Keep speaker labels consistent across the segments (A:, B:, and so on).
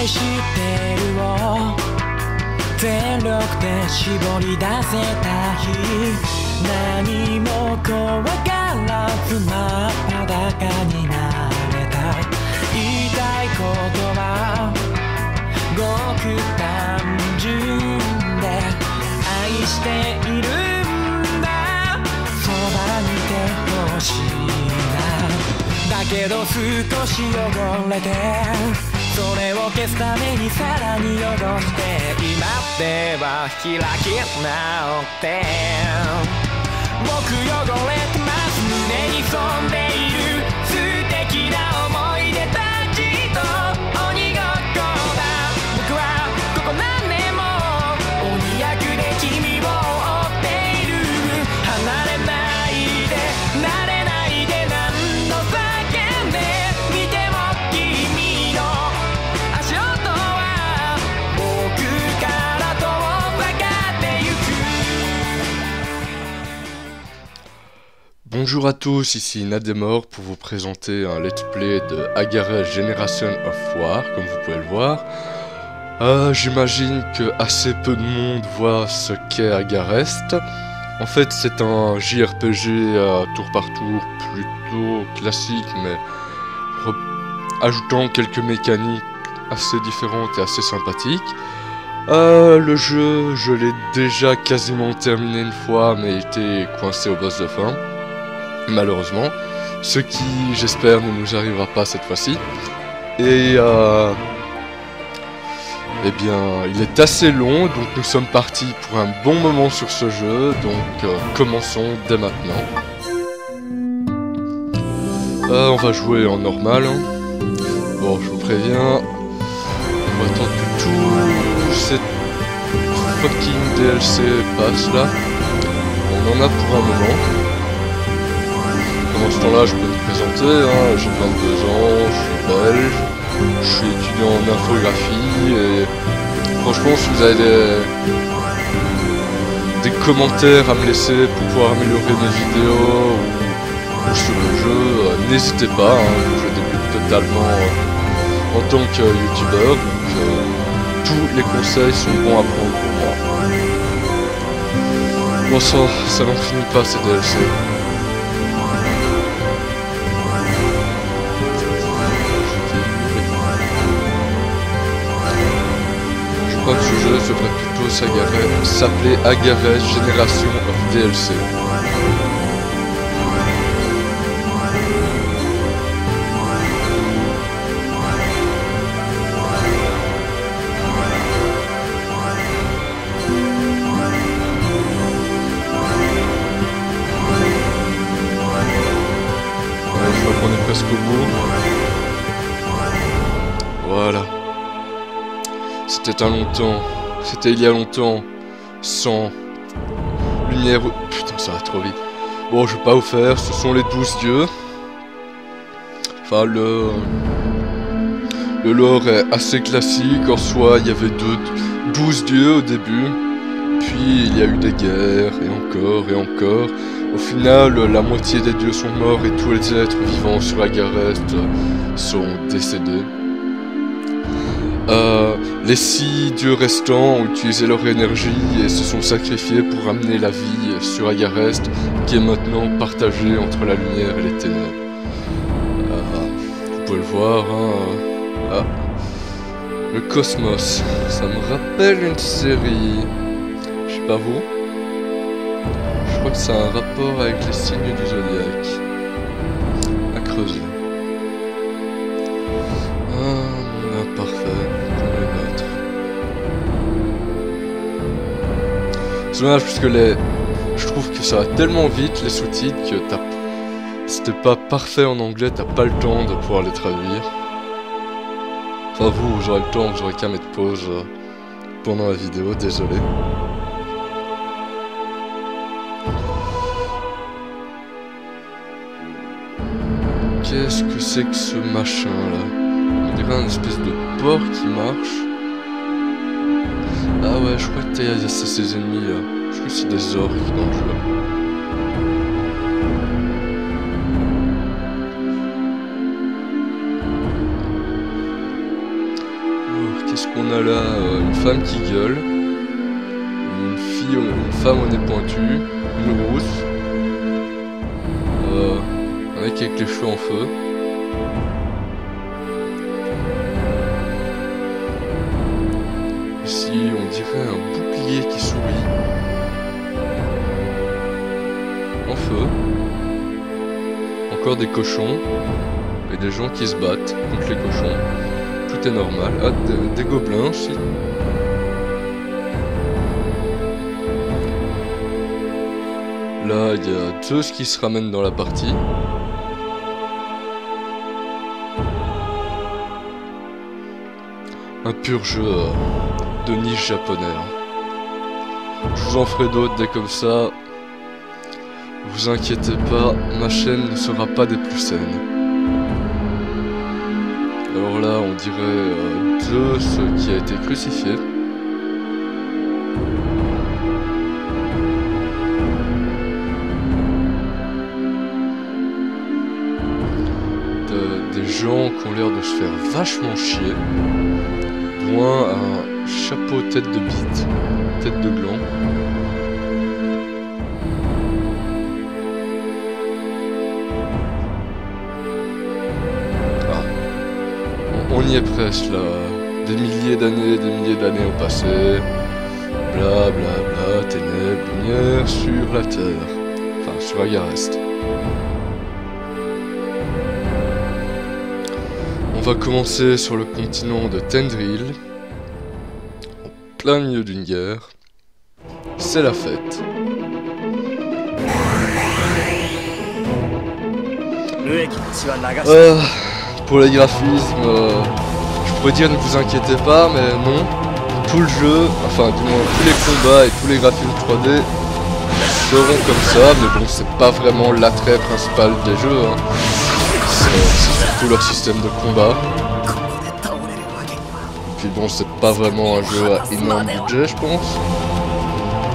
A: 愛してるを全力で絞り出せた日、何も怖がらず真っ裸になれた。言いたいことはごく単純で、愛しているんだ、そばにいてほしいな。だけど少し汚れて、それを消すためにさらに汚して、今では開き直って僕汚れてます。胸に潜んでいる素敵な思い出たちと鬼ごっこだ。僕はここ何年も鬼役で君を追っている。離れないで慣れないで何度叫んでみても君の足音は僕から遠ざかってゆく。
B: Bonjour à tous, ici Nademor pour vous présenter un let's play de Agarest Generation of War, comme vous pouvez le voir. J'imagine que assez peu de monde voit ce qu'est Agarest. En fait, c'est un JRPG tour par tour plutôt classique, mais ajoutant quelques mécaniques assez différentes et assez sympathiques. Le jeu, je l'ai déjà quasiment terminé une fois, mais été coincé au boss de fin, malheureusement. Ce qui, j'espère, ne nous arrivera pas cette fois-ci. Et eh bien, il est assez long, donc nous sommes partis pour un bon moment sur ce jeu, donc commençons dès maintenant. On va jouer en normal. Bon, je vous préviens, on va attendre que tout cette fucking DLC passe là. On en a pour un moment. Pendant ce temps-là, je peux me présenter, hein. J'ai 22 ans, je suis belge. Je suis étudiant en infographie et franchement si vous avez des commentaires à me laisser pour pouvoir améliorer mes vidéos ou sur le jeu, n'hésitez pas, hein, je débute totalement en tant que youtubeur, donc tous les conseils sont bons à prendre pour moi. Bon ça n'en finit pas ces DLC. Je crois que ce jeu devrait plutôt s'appeler Agarest Generation of DLC. Ouais, je crois qu'on est presque au bout. Voilà. C'était il y a longtemps, sans lumière. Putain, ça va trop vite. Bon, je vais pas vous faire, ce sont les 12 dieux. Enfin, le lore est assez classique. En soi, il y avait 12 dieux au début. Puis, il y a eu des guerres, et encore, et encore. Au final, la moitié des dieux sont morts et tous les êtres vivants sur Agarest sont décédés. Les 6 dieux restants ont utilisé leur énergie et se sont sacrifiés pour amener la vie sur Agarest, qui est maintenant partagée entre la lumière et les ténèbres. Vous pouvez le voir, hein. Le cosmos, ça me rappelle une série. Je sais pas vous. Je crois que ça a un rapport avec les signes du zodiaque. À creuser. Parfait. C'est dommage parce que je trouve que ça va tellement vite les sous-titres que si t'es pas parfait en anglais, t'as pas le temps de pouvoir les traduire. Enfin vous aurez le temps, vous aurez qu'à mettre pause pendant la vidéo, désolé. Qu'est-ce que c'est que ce machin là? On dirait une espèce de porc qui marche. Ah ouais, je crois que t'as ces ennemis là. Je crois que c'est des orques dans le jeu. qu'est-ce qu'on a là? Une femme qui gueule, une femme au nez pointu, une rousse, un mec avec les cheveux en feu. Ici, on dirait un bouclier qui sourit. En feu. Encore des cochons. Et des gens qui se battent contre les cochons. Tout est normal. Ah, des gobelins aussi. Là, il y a Zeus qui se ramène dans la partie. Un pur jeu de niche japonais. Je vous en ferai d'autres dès comme ça. Vous inquiétez pas, ma chaîne ne sera pas des plus saines. Alors là, on dirait Zeus qui a été crucifié. Des gens qui ont l'air de se faire vachement chier. Loin un chapeau tête de bite, tête de gland. Ah. On y est presque là. Des milliers d'années ont passé. Bla bla bla, ténèbres, lumière sur la terre. Enfin, sur Agarest. On va commencer sur le continent de Tendril, en plein milieu d'une guerre. C'est la fête. Pour les graphismes, je pourrais dire ne vous inquiétez pas, mais non. Tout le jeu, enfin du moins tous les combats et tous les graphismes 3D seront comme ça, mais bon, c'est pas vraiment l'attrait principal des jeux. Hein. C'est surtout leur système de combat. Et puis bon, c'est pas vraiment un jeu à énorme budget, je pense.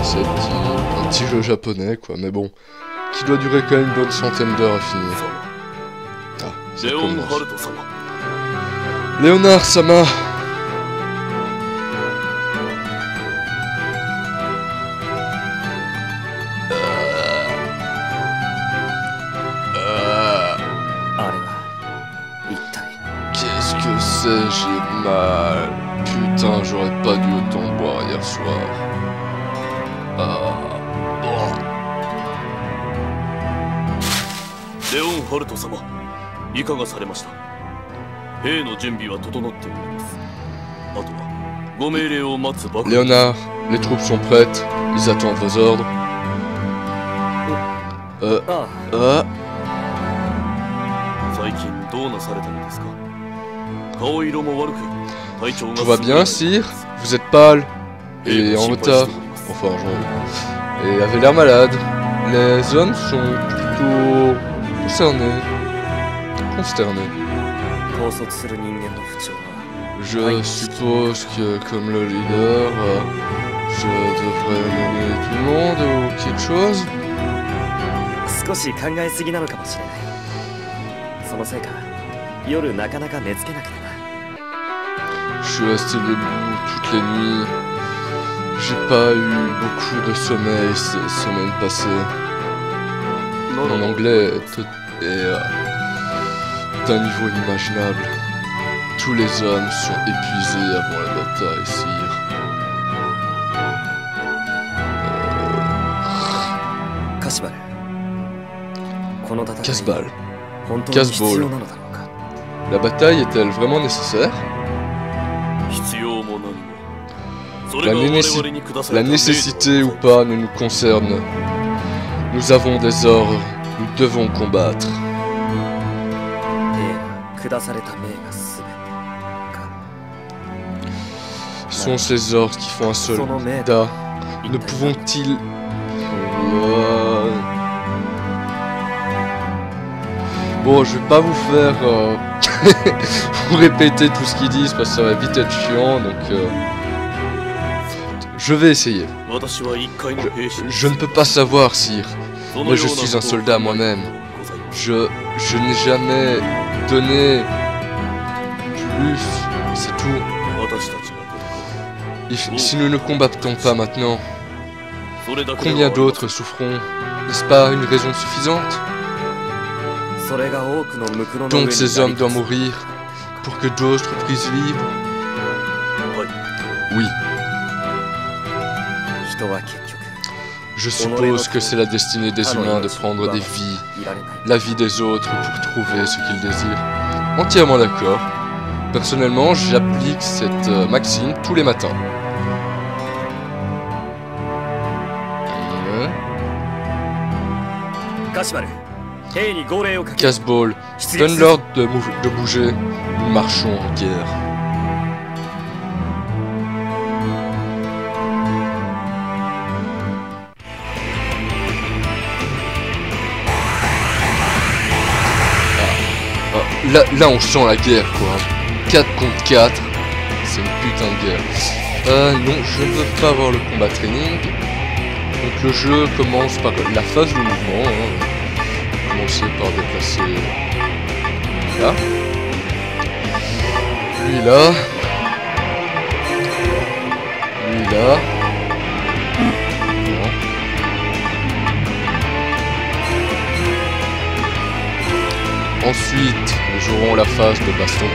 B: C'est un petit jeu japonais, quoi. Mais bon, qui doit durer quand même une bonne centaine d'heures à finir. Ah, ça commence. Léonard Sama. Qu'est-ce que c'est, j'ai mal. Putain, j'aurais pas dû autant boire hier soir.
A: Léon Holt-sama, いかがされました？兵の準備は整っております。あとはご命令を待つばかり。
B: Léonard, les troupes sont prêtes, ils attendent vos ordres. Tout va bien, sire? Vous êtes pâle et en retard. Enfin, et avait l'air malade. Les hommes sont plutôt concernés, consternés. Je suppose que, comme le leader, je devrais mener tout le monde ou quelque chose. Je suis resté debout toutes les nuits. J'ai pas eu beaucoup de sommeil ces semaines passées. Mon anglais est d'un niveau inimaginable. Tous les hommes sont épuisés avant la bataille, sire. Casbal. Casball. La bataille est-elle vraiment nécessaire? La nécessité ou pas ne nous concerne. Nous avons des ordres, nous devons combattre. Sont ces ordres qui font un soldat. Ne pouvons-ils... Bon, je vais pas vous faire vous répéter tout ce qu'ils disent parce que ça va vite être chiant, donc je vais essayer. Je ne peux pas savoir, sire, mais je suis un soldat moi-même. Je n'ai jamais donné plus, c'est tout. Si nous ne combattons pas maintenant, combien d'autres souffront? N'est-ce pas une raison suffisante? Donc ces hommes doivent mourir pour que d'autres brisent libre? Oui. Je suppose que c'est la destinée des humains de prendre des vies, la vie des autres pour trouver ce qu'ils désirent. Entièrement d'accord. Personnellement, j'applique cette maxime tous les matins. Casball, donne l'ordre de bouger. Nous marchons en guerre. Là on sent la guerre quoi. 4 contre 4. C'est une putain de guerre. Non, je ne veux pas avoir le combat training. Donc le jeu commence par la phase de mouvement. Hein. Commencer par déplacer là. Lui là. Lui là. Ensuite, nous aurons la phase de baston,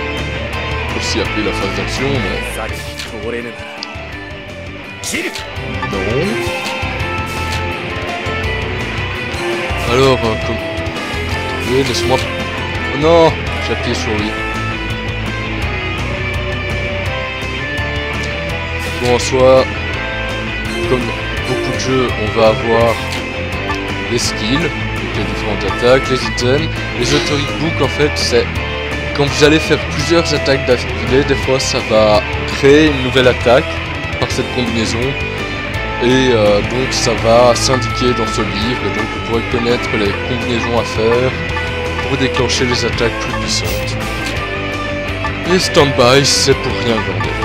B: aussi appelée la phase d'action, mais... Non. Alors, comme... Oui, laisse-moi... Oh non, j'ai appuyé sur lui. Bon, en soi, comme beaucoup de jeux, on va avoir les skills, les différentes attaques, les items. Les authority book en fait c'est quand vous allez faire plusieurs attaques d'affilée, des fois ça va créer une nouvelle attaque par cette combinaison et donc ça va s'indiquer dans ce livre et donc vous pourrez connaître les combinaisons à faire pour déclencher les attaques plus puissantes. Les stand-by c'est pour rien glander.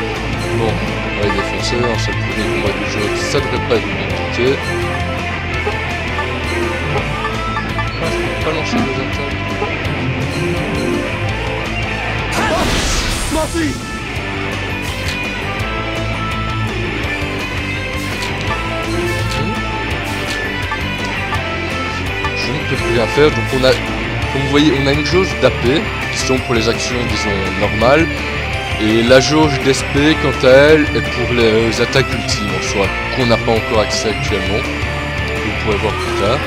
B: Bon, on va les défoncer, hein, c'est le premier combat du jeu, ça devrait pas être compliqué. Pas lancer des attaques. Je ne peux plus rien faire, donc on a, comme vous voyez, on a une jauge d'AP, qui sont pour les actions, disons, normales, et la jauge d'SP, quant à elle, est pour les attaques ultimes, en soi, qu'on n'a pas encore accès actuellement, vous pourrez voir plus tard.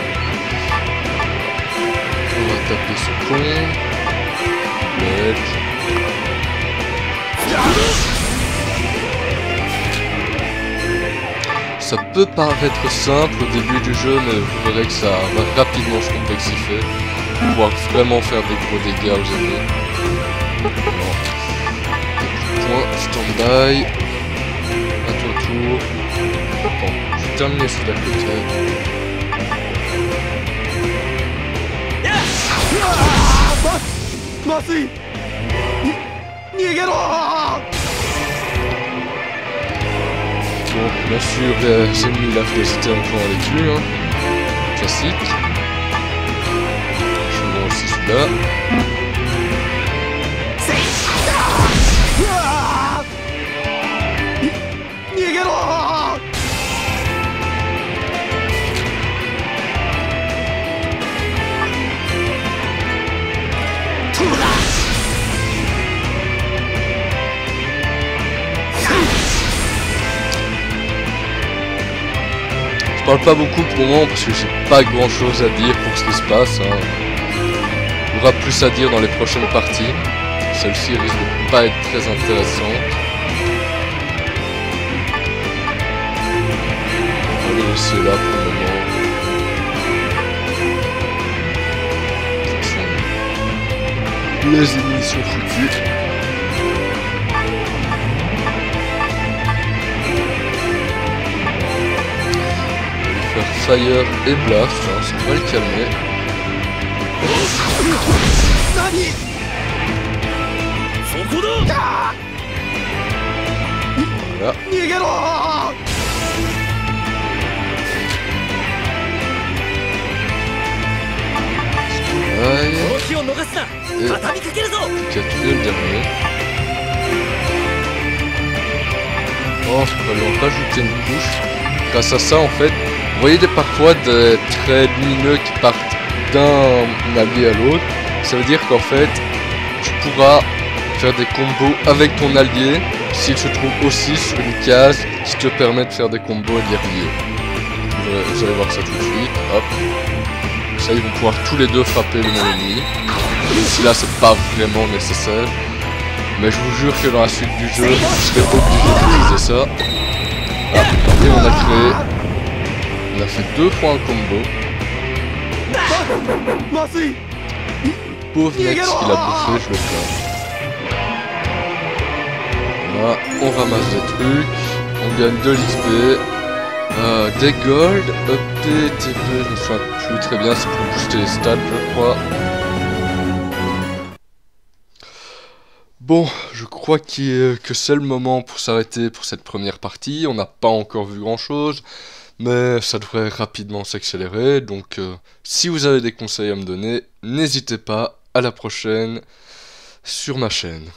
B: On va taper ce con. Ça peut paraître simple au début du jeu, mais vous verrez que ça va rapidement se complexifier. Pour pouvoir vraiment faire des gros dégâts aux ennemis. Point, stand-by. À ton tour. Bon, je vais terminer celui d'à côté. Bon, bien sûr, les ennemis là, faut hésiter encore à les tuer, hein. Classique. Je vois aussi celui-là. Je parle pas beaucoup pour le moment parce que j'ai pas grand chose à dire pour ce qui se passe. Hein. Il y aura plus à dire dans les prochaines parties. Celle-ci risque de pas être très intéressante. On va le laisser là pour le moment. Les ennemis sont foutus. Fire et Blast, hein, ça va le calmer. Voilà. Et Catherine le dernier. Oh, ça va lui en rajouter une couche. Grâce à ça, en fait, vous voyez parfois des traits lumineux qui partent d'un allié à l'autre. Ça veut dire qu'en fait, tu pourras faire des combos avec ton allié s'il se trouve aussi sur une case qui te permet de faire des combos guerriers. Vous allez voir ça tout de suite. Hop. Ça, ils vont pouvoir tous les deux frapper le même ennemi. Ici, là, c'est pas vraiment nécessaire. Mais je vous jure que dans la suite du jeu, je serai obligé d'utiliser ça. Ah, et on a créé... On a fait 2 fois un combo. Le pauvre mec, ce qu'il a bouffé, je le plains. Là, on ramasse des trucs. On gagne de l'XP. Des gold, EP, TP, je me souviens plus très bien, c'est pour booster les stats, je crois. Bon, je crois que c'est le moment pour s'arrêter pour cette première partie. On n'a pas encore vu grand chose, mais ça devrait rapidement s'accélérer. Donc, si vous avez des conseils à me donner, n'hésitez pas. À la prochaine sur ma chaîne.